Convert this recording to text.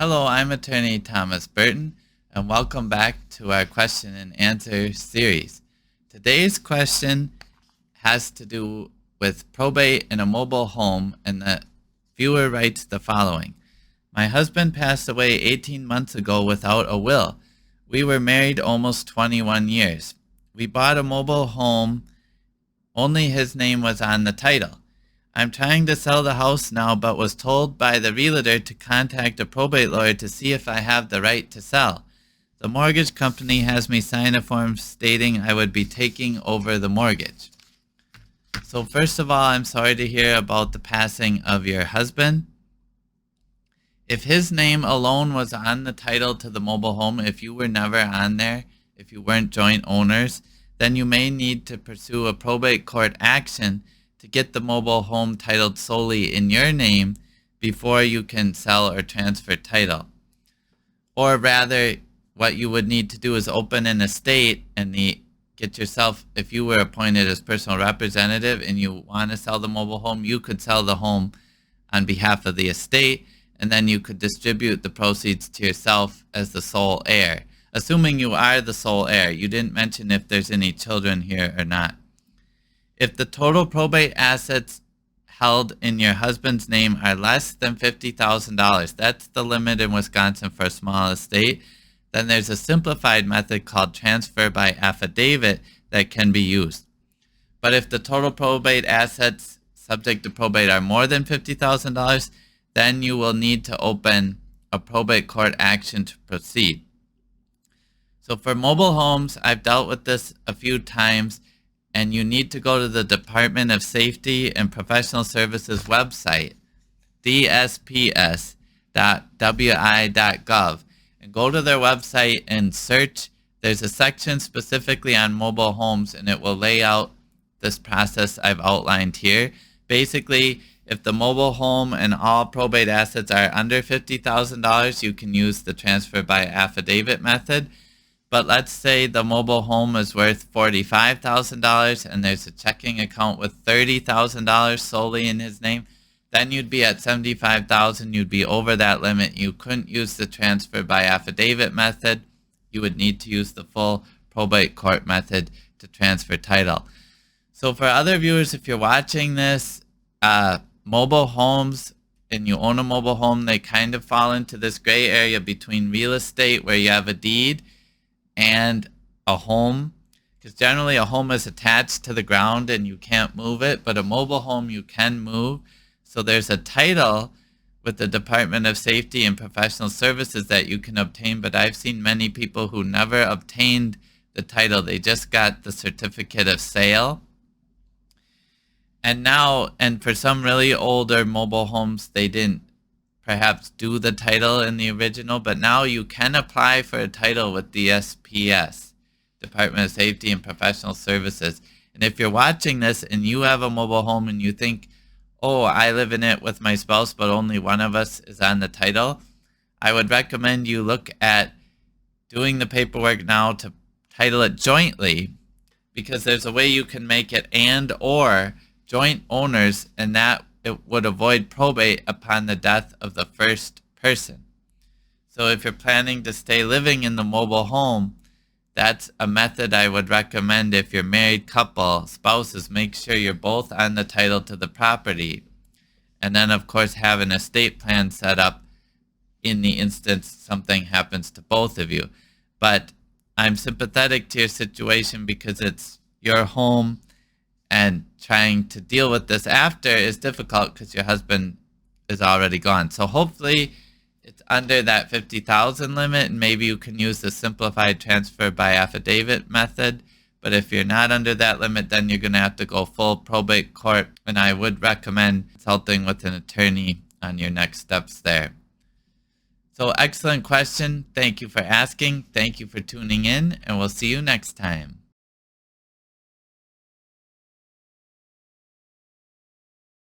Hello, I'm attorney Thomas Burton, and welcome back to our question and answer series. Today's question has to do with probate in a mobile home, and the viewer writes the following. My husband passed away 18 months ago without a will. We were married almost 21 years. We bought a mobile home, only his name was on the title. I'm trying to sell the house now, but was told by the realtor to contact a probate lawyer to see if I have the right to sell. The mortgage company has me sign a form stating I would be taking over the mortgage. So first of all, I'm sorry to hear about the passing of your husband. If his name alone was on the title to the mobile home, if you were never on there, if you weren't joint owners, then you may need to pursue a probate court action to get the mobile home titled solely in your name before you can sell or transfer title. Or rather, what you would need to do is open an estate and get yourself, if you were appointed as personal representative and you want to sell the mobile home, you could sell the home on behalf of the estate, and then you could distribute the proceeds to yourself as the sole heir, assuming you are the sole heir. You didn't mention if there's any children here or not. If the total probate assets held in your husband's name are less than $50,000, that's the limit in Wisconsin for a small estate, then there's a simplified method called transfer by affidavit that can be used. But if the total probate assets subject to probate are more than $50,000, then you will need to open a probate court action to proceed. So for mobile homes, I've dealt with this a few times, and you need to go to the Department of Safety and Professional Services website, dsps.wi.gov, and go to their website and search. There's a section specifically on mobile homes, and it will lay out this process I've outlined here. Basically, if the mobile home and all probate assets are under $50,000, you can use the transfer by affidavit method. But let's say the mobile home is worth $45,000 and there's a checking account with $30,000 solely in his name, then you'd be at $75,000. You'd be over that limit. You couldn't use the transfer by affidavit method. You would need to use the full probate court method to transfer title. So for other viewers, if you're watching this, mobile homes and you own a mobile home, they kind of fall into this gray area between real estate where you have a deed and a home, because generally a home is attached to the ground and you can't move it, but a mobile home you can move. So there's a title with the Department of Safety and Professional Services that you can obtain, but I've seen many people who never obtained the title. They just got the certificate of sale. And for some really older mobile homes, they didn't perhaps do the title in the original, but now you can apply for a title with DSPS, Department of Safety and Professional Services. And if you're watching this and you have a mobile home and you think, oh, I live in it with my spouse, but only one of us is on the title, I would recommend you look at doing the paperwork now to title it jointly, because there's a way you can make it and or joint owners, and that it would avoid probate upon the death of the first person. So if you're planning to stay living in the mobile home, that's a method I would recommend. If you're married couple, spouses, make sure you're both on the title to the property. And then of course have an estate plan set up in the instance something happens to both of you. But I'm sympathetic to your situation because it's your home, and trying to deal with this after is difficult because your husband is already gone. So hopefully it's under that 50,000 limit, and maybe you can use the simplified transfer by affidavit method. But if you're not under that limit, then you're going to have to go full probate court, and I would recommend consulting with an attorney on your next steps there. So excellent question. Thank you for asking. Thank you for tuning in, and we'll see you next time.